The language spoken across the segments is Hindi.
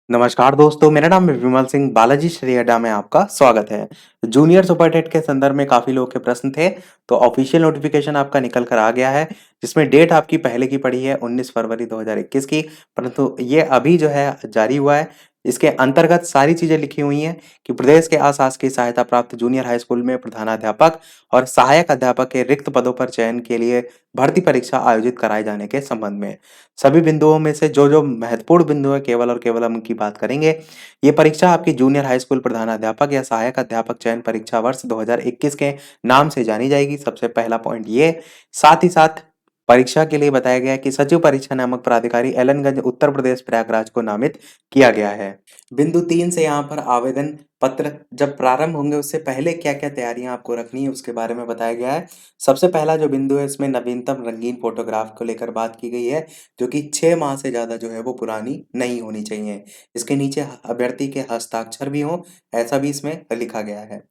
नमस्कार दोस्तों, मेरा नाम है विमल सिंह। बालाजी श्री अड्डा में आपका स्वागत है। जूनियर सुपर टेट के संदर्भ में काफ़ी लोगों के प्रश्न थे, तो ऑफिशियल नोटिफिकेशन आपका निकल कर आ गया है, जिसमें डेट आपकी पहले की पड़ी है 19 फरवरी 2021 की, परंतु ये अभी जो है जारी हुआ है। इसके अंतर्गत सारी चीज़ें लिखी हुई हैं कि प्रदेश के अशासकीय सहायता प्राप्त जूनियर हाई स्कूल में प्रधानाध्यापक और सहायक अध्यापक के रिक्त पदों पर चयन के लिए भर्ती परीक्षा आयोजित कराए जाने के संबंध में सभी बिंदुओं में से जो महत्वपूर्ण बिंदु है केवल और केवल हम उनकी बात करेंगे। ये परीक्षा आपकी जूनियर हाई स्कूल प्रधानाध्यापक या सहायक अध्यापक चयन परीक्षा वर्ष 2021 के नाम से जानी जाएगी। सबसे पहला पॉइंट ये, साथ ही साथ परीक्षा के लिए बताया गया है कि सचिव परीक्षा नामक प्राधिकारी एलनगंज उत्तर प्रदेश प्रयागराज को नामित किया गया है। बिंदु 3 से यहाँ पर आवेदन पत्र जब प्रारंभ होंगे उससे पहले क्या-क्या तैयारियां आपको रखनी है उसके बारे में बताया गया है। सबसे पहला जो बिंदु है इसमें नवीनतम रंगीन फोटोग्राफ को लेकर बात की गई है, जो कि 6 माह से ज़्यादा जो है वो पुरानी नहीं होनी चाहिए। इसके नीचे अभ्यर्थी के हस्ताक्षर भी हों, ऐसा भी इसमें लिखा गया है।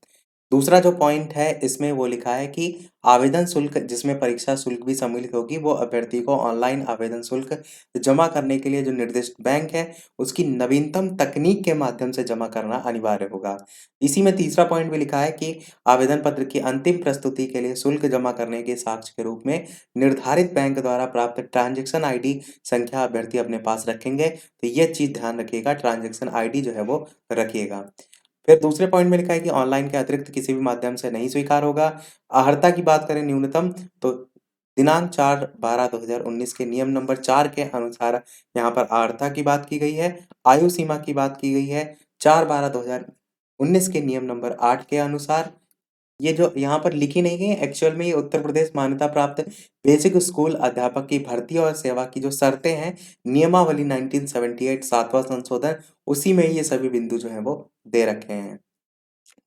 दूसरा जो पॉइंट है इसमें वो लिखा है कि आवेदन शुल्क जिसमें परीक्षा शुल्क भी सम्मिलित होगी, वो अभ्यर्थी को ऑनलाइन आवेदन शुल्क जमा करने के लिए जो निर्दिष्ट बैंक है, उसकी नवीनतम तकनीक के माध्यम से जमा करना अनिवार्य होगा। इसी में तीसरा पॉइंट भी लिखा है कि आवेदन पत्र की अंतिम प्रस्तुति के लिए शुल्क जमा करने के साक्ष्य के रूप में निर्धारित बैंक द्वारा प्राप्त ट्रांजैक्शन आईडी संख्या अभ्यर्थी अपने पास रखेंगे। तो ये चीज़ ध्यान रखिएगा, ट्रांजैक्शन आईडी जो है वो रखिएगा। फिर दूसरे पॉइंट में लिखा है कि ऑनलाइन के अतिरिक्त किसी भी माध्यम से नहीं स्वीकार होगा। अर्हता की बात करें न्यूनतम, तो दिनांक 4/12/2019 के नियम नंबर 4 के अनुसार यहाँ पर अर्हता की बात की गई है। आयु सीमा की बात की गई है 4/12/2019 के नियम नंबर 8 के अनुसार। ये जो यहाँ पर लिखी नहीं गई है, एक्चुअल में ये उत्तर प्रदेश मान्यता प्राप्त बेसिक स्कूल अध्यापक की भर्ती और सेवा की जो शर्तें हैं, नियमावली 1978 7वां संशोधन, उसी में ये सभी बिंदु जो हैं वो दे रखे हैं।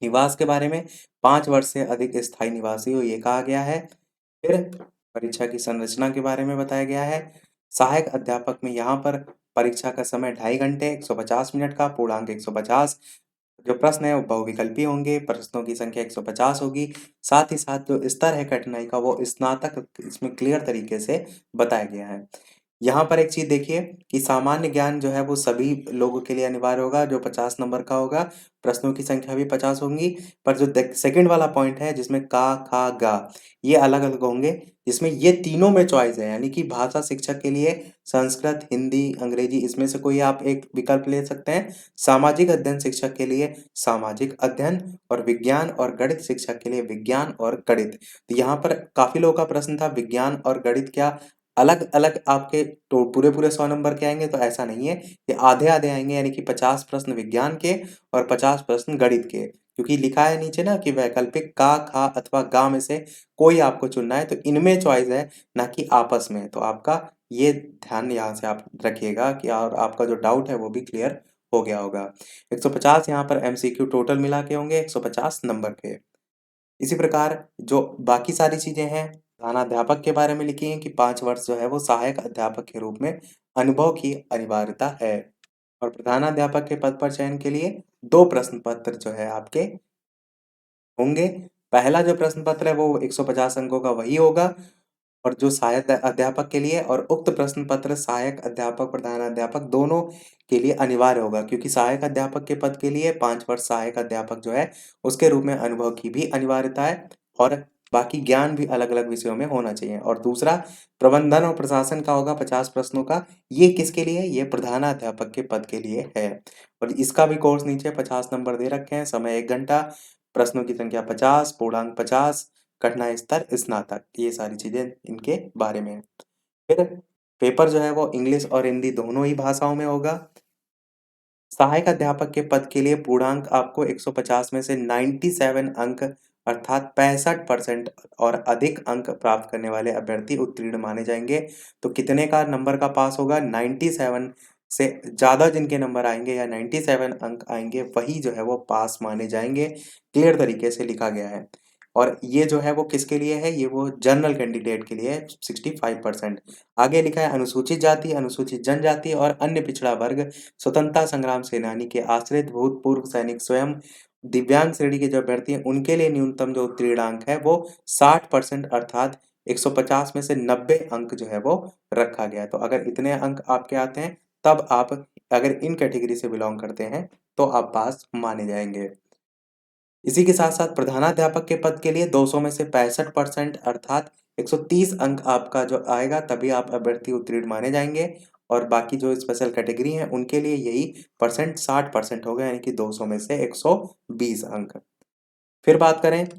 निवास के बारे में 5 वर्ष से अधिक स्थायी निवासी हो ये कहा गया है। फिर परीक्षा की संरचना के बारे में बताया गया है। सहायक अध्यापक में यहाँ पर परीक्षा का समय 2.5 घंटे 150 मिनट का, पूर्णांक 150। जो प्रश्न है वो बहुविकल्पी होंगे, प्रश्नों की संख्या 150 होगी। साथ ही साथ जो स्तर है कठिनाई का वो स्नातक इसमें क्लियर तरीके से बताया गया है। यहाँ पर एक चीज़ देखिए कि सामान्य ज्ञान जो है वो सभी लोगों के लिए अनिवार्य होगा, जो 50 नंबर का होगा। प्रश्नों की संख्या भी 50 होंगी, पर जो सेकंड वाला पॉइंट है जिसमें का, खा, गा, ये अलग-अलग होंगे, जिसमें ये तीनों में चॉइस है, यानी कि भाषा शिक्षक के लिए संस्कृत, हिंदी, अंग्रेजी इसमें से कोई आप एक विकल्प ले सकते हैं। सामाजिक अध्ययन शिक्षक के लिए सामाजिक अध्ययन, और विज्ञान और गणित शिक्षक के लिए विज्ञान और गणित। तो यहाँ पर काफ़ी लोगों का प्रश्न था विज्ञान और गणित क्या अलग-अलग आपके तो पूरे-पूरे 100 नंबर के आएँगे, तो ऐसा नहीं है। ये आधे-आधे आएँगे, यानी कि 50 प्रश्न विज्ञान के और 50 प्रश्न गणित के। क्योंकि लिखा है नीचे ना कि वैकल्पिक का, खा अथवा गा में से कोई आपको चुनना है, तो इनमें चॉइस है, ना कि आपस में। तो आपका ये ध्यान यहाँ से आप रखिएगा कि और आपका जो डाउट है वो भी क्लियर हो गया होगा। 150 यहाँ पर एमसीक्यू टोटल मिला के होंगे 150 नंबर के। इसी प्रकार जो बाकी सारी चीज़ें हैं, प्रधानाध्यापक के बारे में लिखी हैं कि 5 वर्ष जो है वो सहायक अध्यापक के रूप में अनुभव की अनिवार्यता है। और प्रधानाध्यापक के पद पर चयन के लिए 2 प्रश्न पत्र जो है आपके होंगे। पहला जो प्रश्न पत्र है वो 150 अंकों का वही होगा, और जो सहायक अध्यापक के लिए, और उक्त प्रश्न पत्र सहायक अध्यापक, प्रधानाध्यापक दोनों के लिए अनिवार्य होगा, क्योंकि सहायक अध्यापक के पद के लिए 5 वर्ष सहायक अध्यापक जो है, उसके रूप में अनुभव की भी अनिवार्यता है, और बाकी ज्ञान भी अलग-अलग विषयों में होना चाहिए। और दूसरा प्रबंधन और प्रशासन का होगा 50 प्रश्नों का। ये किसके लिए है? ये प्रधानाध्यापक के पद के लिए है, और इसका भी कोर्स नीचे 50 नंबर दे रखे हैं। समय 1 घंटा, प्रश्नों की संख्या 50, पूर्णांक 50, कठिनाई स्तर स्नातक, ये सारी चीज़ें इनके बारे में है। फिर पेपर जो है वो इंग्लिश और हिंदी दोनों ही भाषाओं में होगा। सहायक अध्यापक के पद के लिए पूर्णांक आपको 150 में से 97 अंक अर्थात 65% और अधिक अंक प्राप्त करने वाले अभ्यर्थी उत्तीर्ण माने जाएँगे। तो कितने का नंबर का पास होगा? 97 से ज़्यादा जिनके नंबर आएँगे या 97 अंक आएँगे, वही जो है वो पास माने जाएँगे। क्लियर तरीके से लिखा गया है। और ये जो है वो किसके लिए है? ये वो जनरल कैंडिडेट के लिए है 65%। आगे लिखा है अनुसूचित जाति, अनुसूचित जनजाति और अन्य पिछड़ा वर्ग, स्वतंत्रता संग्राम सेनानी के आश्रित, भूतपूर्व सैनिक स्वयं, दिव्यांग श्रेणी के जो अभ्यर्थी हैं उनके लिए न्यूनतम जो उत्तीर्णांक है वो 60% अर्थात 150 में से 90 अंक जो है वो रखा गया है। तो अगर इतने अंक आपके आते हैं तब आप अगर इन कैटेगरी से बिलॉन्ग करते हैं, तो आप पास माने जाएँगे। इसी के साथ-साथ प्रधानाध्यापक के पद के लिए 200 में से 65% अर्थात 130 अंक आपका जो आएगा तभी आप अभ्यर्थी उत्तीर्ण माने जाएँगे और बाकी जो स्पेशल कैटेगरी हैं उनके लिए यही परसेंट 60% होगा यानी कि 200 में से 120 अंक। फिर बात करें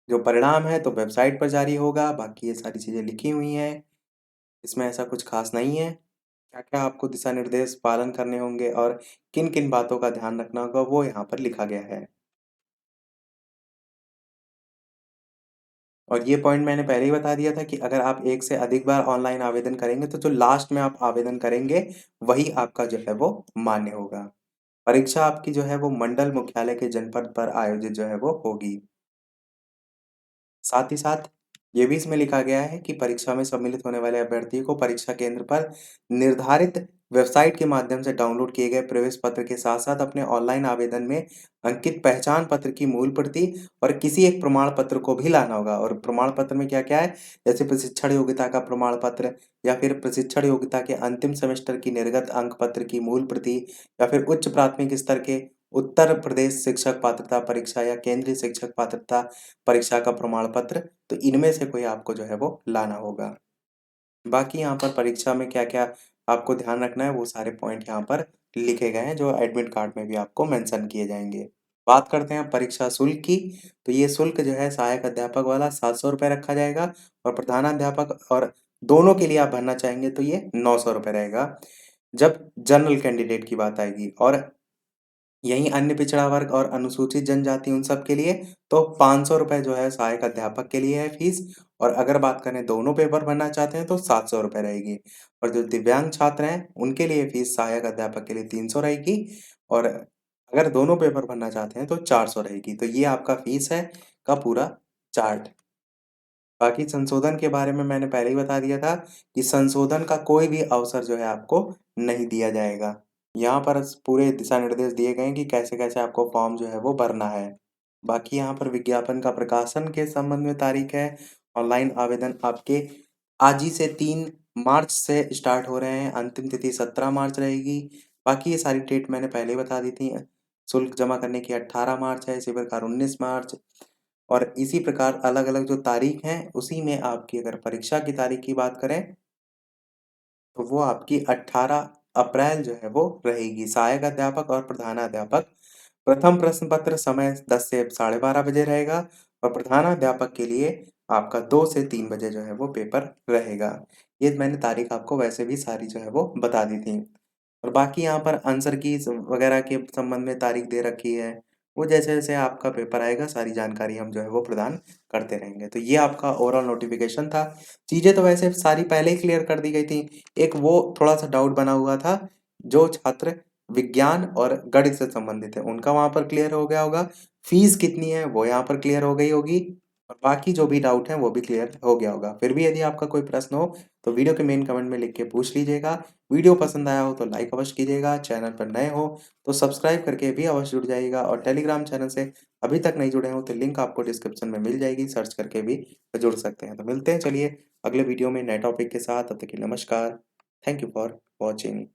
जो परिणाम है तो वेबसाइट पर जारी होगा, बाकी ये सारी चीज़ें लिखी हुई हैं, इसमें ऐसा कुछ ख़ास नहीं है। क्या-क्या आपको दिशा निर्देश पालन करने होंगे और किन-किन बातों का ध्यान रखना होगा वो यहाँ पर लिखा गया है। और ये पॉइंट मैंने पहले ही बता दिया था कि अगर आप एक से अधिक बार ऑनलाइन आवेदन करेंगे तो जो लास्ट में आप आवेदन करेंगे, वही आपका जो है वो मान्य होगा। परीक्षा आपकी जो है वो मंडल मुख्यालय के जनपद पर आयोजित जो है वो होगी। साथ ही साथ ये भी इसमें लिखा गया है कि परीक्षा में सम्मिलित होने वाले अभ्यर्थियों को परीक्षा केंद्र पर निर्धारित वेबसाइट के माध्यम से डाउनलोड किए गए प्रवेश पत्र के साथ-साथ अपने ऑनलाइन आवेदन में अंकित पहचान पत्र की मूल प्रति और किसी एक प्रमाण पत्र को भी लाना होगा और प्रमाण पत्र में क्या-क्या है, जैसे प्रशिक्षण योग्यता का प्रमाण पत्र या फिर प्रशिक्षण योग्यता के अंतिम सेमेस्टर की निर्गत अंक पत्र की मूल प्रति या फिर उच्च प्राथमिक स्तर के उत्तर प्रदेश शिक्षक पात्रता परीक्षा या केंद्रीय शिक्षक पात्रता परीक्षा का प्रमाण पत्र, तो इनमें से कोई आपको जो है वो लाना होगा। बाकी यहाँ पर परीक्षा में क्या-क्या आपको ध्यान रखना है, वो सारे पॉइंट यहाँ पर लिखे गए हैं, जो एडमिट कार्ड में भी आपको मेंशन किए जाएँगे। बात करते हैं परीक्षा शुल्क की, तो ये शुल्क जो है सहायक अध्यापक वाला ₹700 रखा जाएगा और प्रधानाध्यापक और दोनों के लिए आप भरना चाहेंगे तो ये ₹900 रहेगा। जब जनरल कैंडिडेट की बात आएगी और यहीं अन्य पिछड़ा वर्ग और अनुसूचित जनजाति उन सब के लिए तो ₹500 जो है सहायक अध्यापक के लिए है फीस और अगर बात करें दोनों पेपर भरना चाहते हैं तो ₹700 रहेगी और जो दिव्यांग छात्र हैं उनके लिए फीस सहायक अध्यापक के लिए 300 रहेगी और अगर दोनों पेपर भरना चाहते हैं तो 400 रहेगी। तो ये आपका फीस है का पूरा चार्ट। बाकी संशोधन के बारे में मैंने पहले ही बता दिया था कि संशोधन का कोई भी अवसर जो है आपको नहीं दिया जाएगा। यहाँ पर पूरे दिशा निर्देश दिए गए हैं कि कैसे-कैसे आपको फॉर्म जो है वो भरना है। बाकी यहाँ पर विज्ञापन का प्रकाशन के संबंध में तारीख है। ऑनलाइन आवेदन आपके आज ही से 3 मार्च से स्टार्ट हो रहे हैं। अंतिम तिथि 17 मार्च रहेगी। बाकी ये सारी डेट मैंने पहले ही बता दी थी। शुल्क जमा करने की 18 मार्च है, इसी प्रकार 19 मार्च और इसी प्रकार अलग-अलग जो तारीख हैं, उसी में आपकी अगर परीक्षा की तारीख की बात करें तो वो आपकी 18 अप्रैल जो है वो रहेगी। सहायक अध्यापक और प्रधानाध्यापक प्रथम प्रश्न पत्र समय 10 से साढ़े 12 बजे रहेगा और प्रधानाध्यापक के लिए आपका 2 से 3 बजे जो है वो पेपर रहेगा। ये मैंने तारीख आपको वैसे भी सारी जो है वो बता दी थी। और बाकी यहाँ पर आंसर कीज़ वगैरह के संबंध में तारीख दे रखी है। वो जैसे-जैसे आपका पेपर आएगा सारी जानकारी हम जो है वो प्रदान करते रहेंगे। तो ये आपका ओवरऑल नोटिफ़िकेशन था। चीज़ें तो वैसे सारी पहले ही क्लियर कर दी गई थी। एक वो थोड़ा-सा डाउट बना हुआ था, जो छात्र विज्ञान और गणित से संबंधित है, उनका वहाँ पर क्लियर हो गया होगा। फीस कितनी है वो यहाँ पर क्लियर हो गई होगी और बाकी जो भी डाउट है वो भी क्लियर हो गया होगा। फिर भी यदि आपका कोई प्रश्न हो तो वीडियो के मेन कमेंट में लिख के पूछ लीजिएगा। वीडियो पसंद आया हो तो लाइक अवश्य कीजिएगा, चैनल पर नए हो तो सब्सक्राइब करके भी अवश्य जुड़ जाइएगा और टेलीग्राम चैनल से अभी तक नहीं जुड़े हो तो लिंक आपको डिस्क्रिप्शन में मिल जाएगी, सर्च करके भी जुड़ सकते हैं। तो मिलते हैं चलिए अगले वीडियो में नए टॉपिक के साथ, तब तक के लिए नमस्कार। Thank you for watching.